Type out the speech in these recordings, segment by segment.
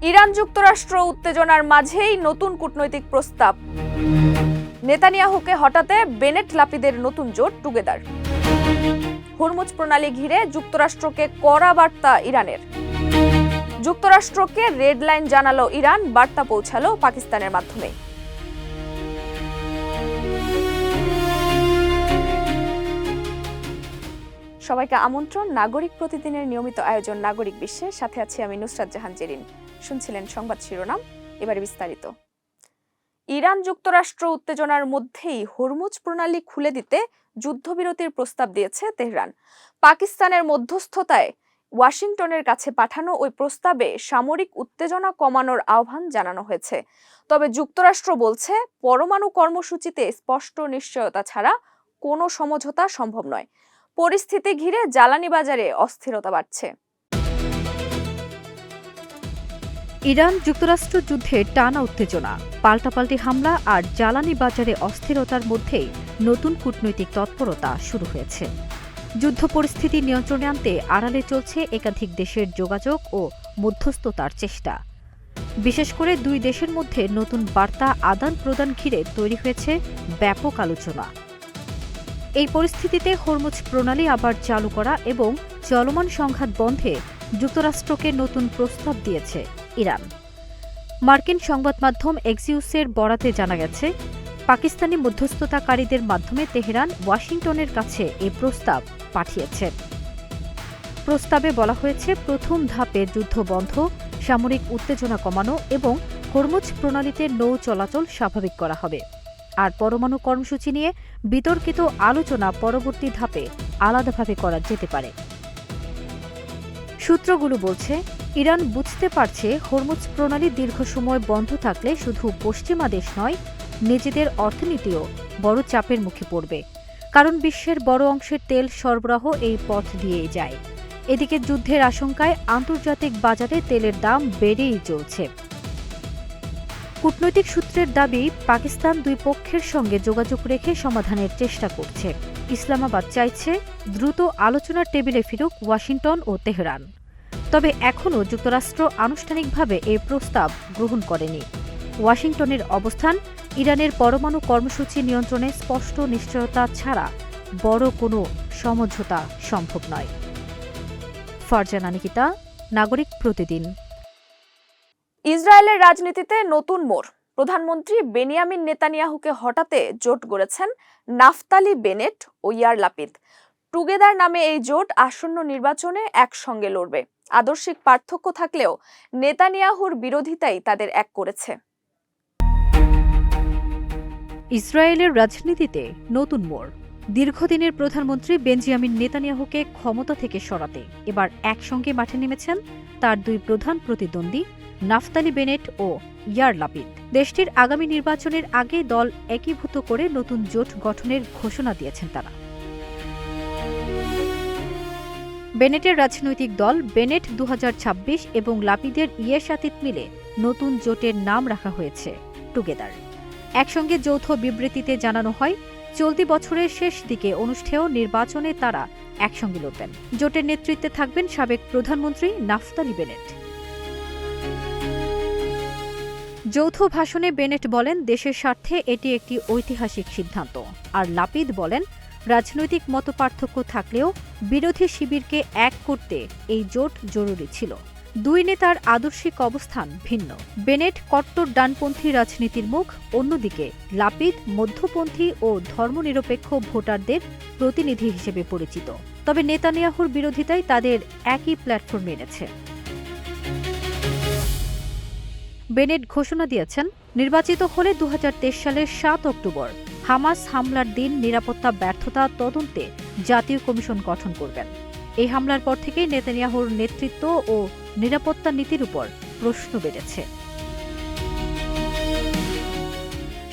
Iran যুক্তরাষ্ট্র উত্তেজনার মাঝেই নতুন কূটনৈতিক প্রস্তাব। নেতানিয়াহুকে হটাতে বেনেট লাপিদের নতুন জোট টুগেদার। হরমুজ প্রণালী ঘিরে যুক্তরাষ্ট্রকে কড়া বার্তা ইরানের। যুক্তরাষ্ট্রকে রেড লাইন জানালো ইরান, বার্তা পৌঁছালো পাকিস্তানের মাধ্যমে। সবাইকে আমন্ত্রণ নাগরিক প্রতিদিনের নিয়মিত আয়োজন নাগরিক বিশ্বের সাথে আছি আমি নুসরাত জাহান জেরিন। শুনছিলেন সংবাদ শিরোনাম, এবারে বিস্তারিত। ইরান যুক্তরাষ্ট্র উত্তেজনার মধ্যেই হরমুজ প্রণালী খুলে দিতে যুদ্ধবিরতির প্রস্তাব দিয়েছে তেহরান। পাকিস্তানের মধ্যস্থতায় ওয়াশিংটনের কাছে পাঠানো ওই প্রস্তাবে সামরিক উত্তেজনা কমানোর আহ্বান জানানো হয়েছে। তবে যুক্তরাষ্ট্র বলছে পরমাণু কর্মসূচিতে স্পষ্ট নিশ্চয়তা ছাড়া কোনো সমঝোতা সম্ভব নয়। পরিস্থিতি ঘিরে জ্বালানি বাজারে অস্থিরতা বাড়ছে। ইরান যুক্তরাষ্ট্র যুদ্ধে টানা উত্তেজনা, পাল্টাপাল্টি হামলা আর জ্বালানি বাজারে অস্থিরতার মধ্যেই নতুন কূটনৈতিক তৎপরতা শুরু হয়েছে। যুদ্ধ পরিস্থিতি নিয়ন্ত্রণে আনতে আড়ালে চলছে একাধিক দেশের যোগাযোগ ও মধ্যস্থতার চেষ্টা। বিশেষ করে দুই দেশের মধ্যে নতুন বার্তা আদান প্রদান ঘিরে তৈরি হয়েছে ব্যাপক আলোচনা। এই পরিস্থিতিতে হরমুজ প্রণালী আবার চালু করা এবং চলমান সংঘাত বন্ধে যুক্তরাষ্ট্রকে নতুন প্রস্তাব দিয়েছে ইরান। মার্কিন সংবাদ মাধ্যম এক্সিউসের বরাতে জানা গেছে, পাকিস্তানি মধ্যস্থতাকারীদের মাধ্যমে তেহরান ওয়াশিংটনের কাছে এই প্রস্তাব পাঠিয়েছে। প্রস্তাবে বলা হয়েছে, প্রথম ধাপে যুদ্ধ বন্ধ, সামরিক উত্তেজনা কমানো এবং হরমুজ প্রণালীতে নৌ চলাচল স্বাভাবিক করা হবে। আর পরমাণু কর্মসূচি নিয়ে বিতর্কিত আলোচনা পরবর্তী ধাপে আলাদাভাবে করা যেতে পারে। সূত্রগুলো বলছে, ইরান বুঝতে পারছে হরমুজ প্রণালী দীর্ঘ সময় বন্ধ থাকলে শুধু পশ্চিমা দেশ নয়, নিজেদের অর্থনীতিও বড় চাপের মুখে পড়বে, কারণ বিশ্বের বড় অংশের তেল সরবরাহ এই পথ দিয়েই যায়। এদিকে যুদ্ধের আশঙ্কায় আন্তর্জাতিক বাজারে তেলের দাম বেড়েই চলছে। কূটনৈতিক সূত্রের দাবি, পাকিস্তান দুই পক্ষের সঙ্গে যোগাযোগ রেখে সমাধানের চেষ্টা করছে। ইসলামাবাদ চাইছে দ্রুত আলোচনার টেবিলে ফিরুক ওয়াশিংটন ও তেহরান। তবে এখনও যুক্তরাষ্ট্র আনুষ্ঠানিকভাবে এই প্রস্তাব গ্রহণ করেনি। ওয়াশিংটনের অবস্থান, ইরানের পরমাণু কর্মসূচি নিয়ন্ত্রণে স্পষ্ট নিশ্চয়তা ছাড়া বড় কোনো সমঝোতা সম্ভব নয়। ফারজানা নিকিতা, নাগরিক প্রতিদিন। ইসরায়েলের রাজনীতিতে নতুন মোড়। প্রধানমন্ত্রী বেনিয়ামিন নেতানিয়াহুকে হটাতে জোট গড়েছেন নাফতালি বেনেট ও ইয়ার লাপিদ। টুগেদার নামে এই জোট আসন্ন নির্বাচনে একসঙ্গে লড়বে। আদর্শিক পার্থক্য থাকলেও নেতানিয়াহুর বিরোধিতাই তাদের এক করেছে। ইসরায়েলের রাজনীতিতে নতুন মোড়। দীর্ঘদিনের প্রধানমন্ত্রী বেঞ্জামিন নেতানিয়াহুকে ক্ষমতা থেকে সরাতে এবার একসঙ্গে মাঠে নেমেছেন তার দুই প্রধান প্রতিদ্বন্দ্বী নাফতালি বেনেট ও ইয়ার লাপিদ। দেশটির আগামী নির্বাচনের আগে দল একীভূত করে নতুন জোট গঠনের ঘোষণা দিয়েছেন তারা। বেনেটের রাজনৈতিক দল বেনেট 2026 এবং লাপিদের ইয়েশাতিত মিলে নতুন জোটের নাম রাখা হয়েছে টুগেদার। একসঙ্গে যৌথ বিবৃতিতে জানানো হয়, চলতি বছরের শেষ দিকে অনুষ্ঠেয় নির্বাচনে তারা একসঙ্গে লড়বেন। জোটের নেতৃত্বে থাকবেন সাবেক প্রধানমন্ত্রী নাফতালি বেনেট। যৌথ ভাষণে বেনেট বলেন, দেশের স্বার্থে এটি একটি ঐতিহাসিক সিদ্ধান্ত। আর লাপিদ বলেন, রাজনৈতিক মতপার্থক্য থাকলেও বিরোধী শিবিরকে এক করতে এই জোট জরুরি ছিল। দুই নেতার আদর্শিক অবস্থান ভিন্ন। বেনেট কট্টর ডানপন্থী রাজনীতির মুখ, অন্যদিকে লাপিদ মধ্যপন্থী ও ধর্মনিরপেক্ষ ভোটারদের প্রতিনিধি হিসেবে পরিচিত। তবে নেতানিয়াহুর বিরোধিতায় তাদের একই প্ল্যাটফর্মে এনেছে। বেনেট ঘোষণা দিয়েছেন, নির্বাচিত হলে 2023 সালের 7 অক্টোবর হামাস হামলার দিন নিরাপত্তা ব্যর্থতা তদন্তে জাতীয় কমিশন গঠন করবেন। এই হামলার পর থেকেই নেতানিয়াহুর নেতৃত্ব ও নিরাপত্তা নীতির উপর প্রশ্ন বেড়েছে।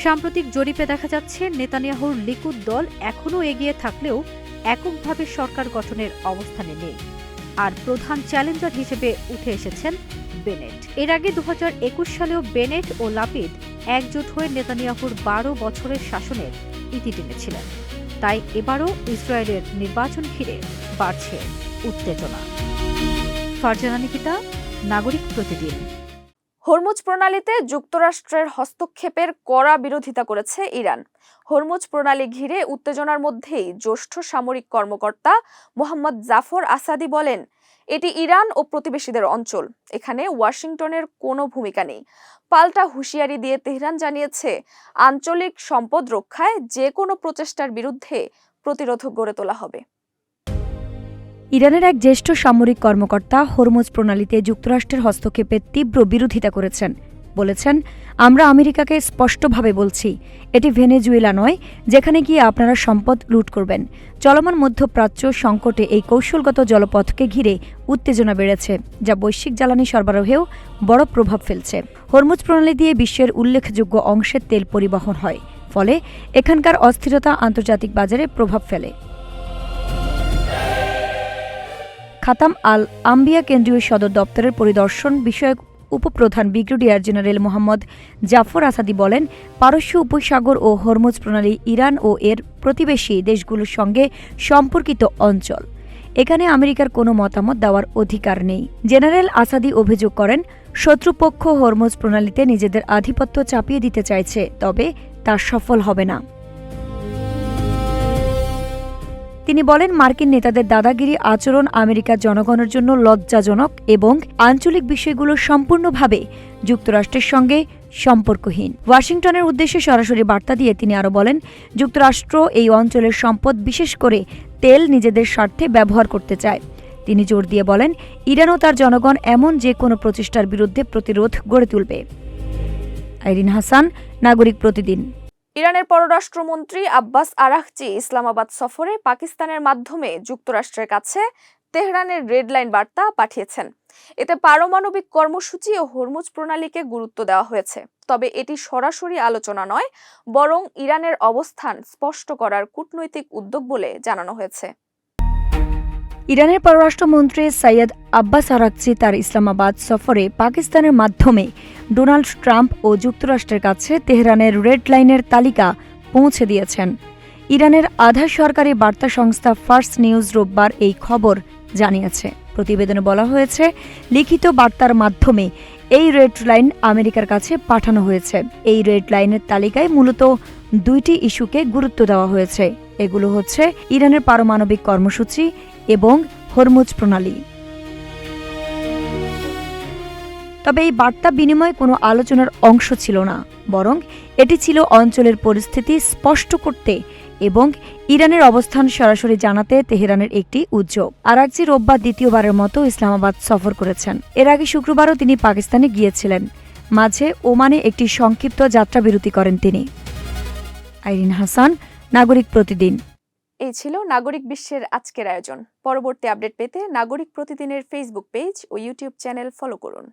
সাম্প্রতিক জরিপে দেখা যাচ্ছে, নেতানিয়াহুর লিকুদ দল এখনও এগিয়ে থাকলেও এককভাবে সরকার গঠনের অবস্থানে নেই। আর প্রধান চ্যালেঞ্জার হিসেবে উঠে এসেছেন বেনেট। এর আগে 2021 সালেও বেনেট ও লাপিদ একজোট হয়ে নেতানিয়াহুর 12 বছরের শাসনের ইতি টেনেছিলেন। তাই এবারও ইসরায়েলের নির্বাচন ঘিরে বাড়ছে উত্তেজনা। ফারজানা নিকিতা, নাগরিক প্রতিদিন। হরমুজ প্রণালীতে যুক্তরাষ্ট্রের হস্তক্ষেপের কড়া বিরোধিতা করেছে ইরান। হরমুজ প্রণালী ঘিরে উত্তেজনার মধ্যেই জ্যেষ্ঠ সামরিক কর্মকর্তা মোহাম্মদ জাফর আসাদি বলেন, এটি ইরান ও প্রতিবেশীদের অঞ্চল, এখানে ওয়াশিংটনের কোনো ভূমিকা নেই। পাল্টা হুঁশিয়ারি দিয়ে তেহরান জানিয়েছে, আঞ্চলিক সম্পদ রক্ষায় যে কোনো প্রচেষ্টার বিরুদ্ধে প্রতিরোধ গড়ে তোলা হবে। ইরানের এক জ্যেষ্ঠ সামরিক কর্মকর্তা হরমুজ প্রণালীতে যুক্তরাষ্ট্রের হস্তক্ষেপের তীব্র বিরোধিতা করেছেন। বলেছেন, আমরা আমেরিকাকে স্পষ্টভাবে বলছি, এটি ভেনেজুয়েলা নয় যেখানে গিয়ে আপনারা সম্পদ লুট করবেন। চলমান মধ্যপ্রাচ্য সংকটে এই কৌশলগত জলপথকে ঘিরে উত্তেজনা বেড়েছে, যা বৈশ্বিক জ্বালানি সরবরাহেও বড় প্রভাব ফেলছে। হরমুজ প্রণালী দিয়ে বিশ্বের উল্লেখযোগ্য অংশের তেল পরিবহন হয়, ফলে এখানকার অস্থিরতা আন্তর্জাতিক বাজারে প্রভাব ফেলে। খাতাম আল আম্বিয়া কেন্দ্রীয় সদর দপ্তরের পরিদর্শন বিষয়ক উপপ্রধান ব্রিগেডিয়ার জেনারেল মোহাম্মদ জাফর আসাদি বলেন, পারস্য উপসাগর ও হরমুজ প্রণালী ইরান ও এর প্রতিবেশী দেশগুলোর সঙ্গে সম্পর্কিত অঞ্চল। এখানে আমেরিকার কোনো মতামত দেওয়ার অধিকার নেই। জেনারেল আসাদি অভিযোগ করেন, শত্রুপক্ষ হরমুজ প্রণালীতে নিজেদের আধিপত্য চাপিয়ে দিতে চাইছে, তবে তা সফল হবে না। তিনি বলেন, মার্কিন নেতাদের দাদাগিরি আচরণ আমেরিকার জনগণের জন্য লজ্জাজনক এবং আঞ্চলিক বিষয়গুলো সম্পূর্ণভাবে যুক্তরাষ্ট্রের সঙ্গে সম্পর্কহীন। ওয়াশিংটনের উদ্দেশ্যে সরাসরি বার্তা দিয়ে তিনি আরও বলেন, যুক্তরাষ্ট্র এই অঞ্চলের সম্পদ, বিশেষ করে তেল, নিজেদের স্বার্থে ব্যবহার করতে চায়। তিনি জোর দিয়ে বলেন, ইরান ও তার জনগণ এমন যে কোনো প্রচেষ্টার বিরুদ্ধে প্রতিরোধ গড়ে তুলবে। আইরিন হাসান, নাগরিক প্রতিদিন। ইরানের পররাষ্ট্রমন্ত্রী আব্বাস আরাগচি ইসলামাবাদ সফরে পাকিস্তানের মাধ্যমে যুক্তরাষ্ট্রের কাছে তেহরানের রেড লাইন বার্তা পাঠিয়েছেন। এতে পারমাণবিক কর্মসূচি ও হরমুজ প্রণালীকে গুরুত্ব দেওয়া হয়েছে, তবে এটি সরাসরি আলোচনা নয়, বরং ইরানের অবস্থান স্পষ্ট করার কূটনৈতিক উদ্যোগ বলে জানানো হয়েছে। ইরানের পররাষ্ট্রমন্ত্রী সৈয়দ আব্বাস আরাগচি তার ইসলামাবাদ সফরে পাকিস্তানের মাধ্যমে ডোনাল্ড ট্রাম্প ও যুক্তরাষ্ট্রের কাছে তেহরানের রেড লাইনের তালিকা পৌঁছে দিয়েছেন। ইরানের আধা সরকারি বার্তা সংস্থা ফার্স নিউজ রোববার এই খবর জানিয়েছে। প্রতিবেদনে বলা হয়েছে, লিখিত বার্তার মাধ্যমে এই রেড লাইন আমেরিকার কাছে পাঠানো হয়েছে। এই রেড লাইনের তালিকায় মূলত দুইটি ইস্যুকে গুরুত্ব দেওয়া হয়েছে। এগুলো হচ্ছে ইরানের পারমাণবিক কর্মসূচি এবং হরমুজ প্রণালী। তবে এই বার্তা বিনিময় কোনো আলোচনার অংশ ছিল না, বরং এটি ছিল অঞ্চলের পরিস্থিতি স্পষ্ট করতে এবং ইরানের অবস্থান সরাসরি জানাতে তেহরানের একটি উদ্যোগ। আরাগচি রোববার দ্বিতীয়বারের মতো ইসলামাবাদ সফর করেছেন। এর আগে শুক্রবারও তিনি পাকিস্তানে গিয়েছিলেন। মাঝে ওমানে একটি সংক্ষিপ্ত যাত্রাবিরতি করেন তিনি। আইরিন হাসান, নাগরিক প্রতিদিন। এই ছিল নাগরিক বিশ্বের আজকের আয়োজন। পরবর্তী আপডেট পেতে নাগরিক প্রতিদিনের ফেসবুক পেজ ও ইউটিউব চ্যানেল ফলো করুন।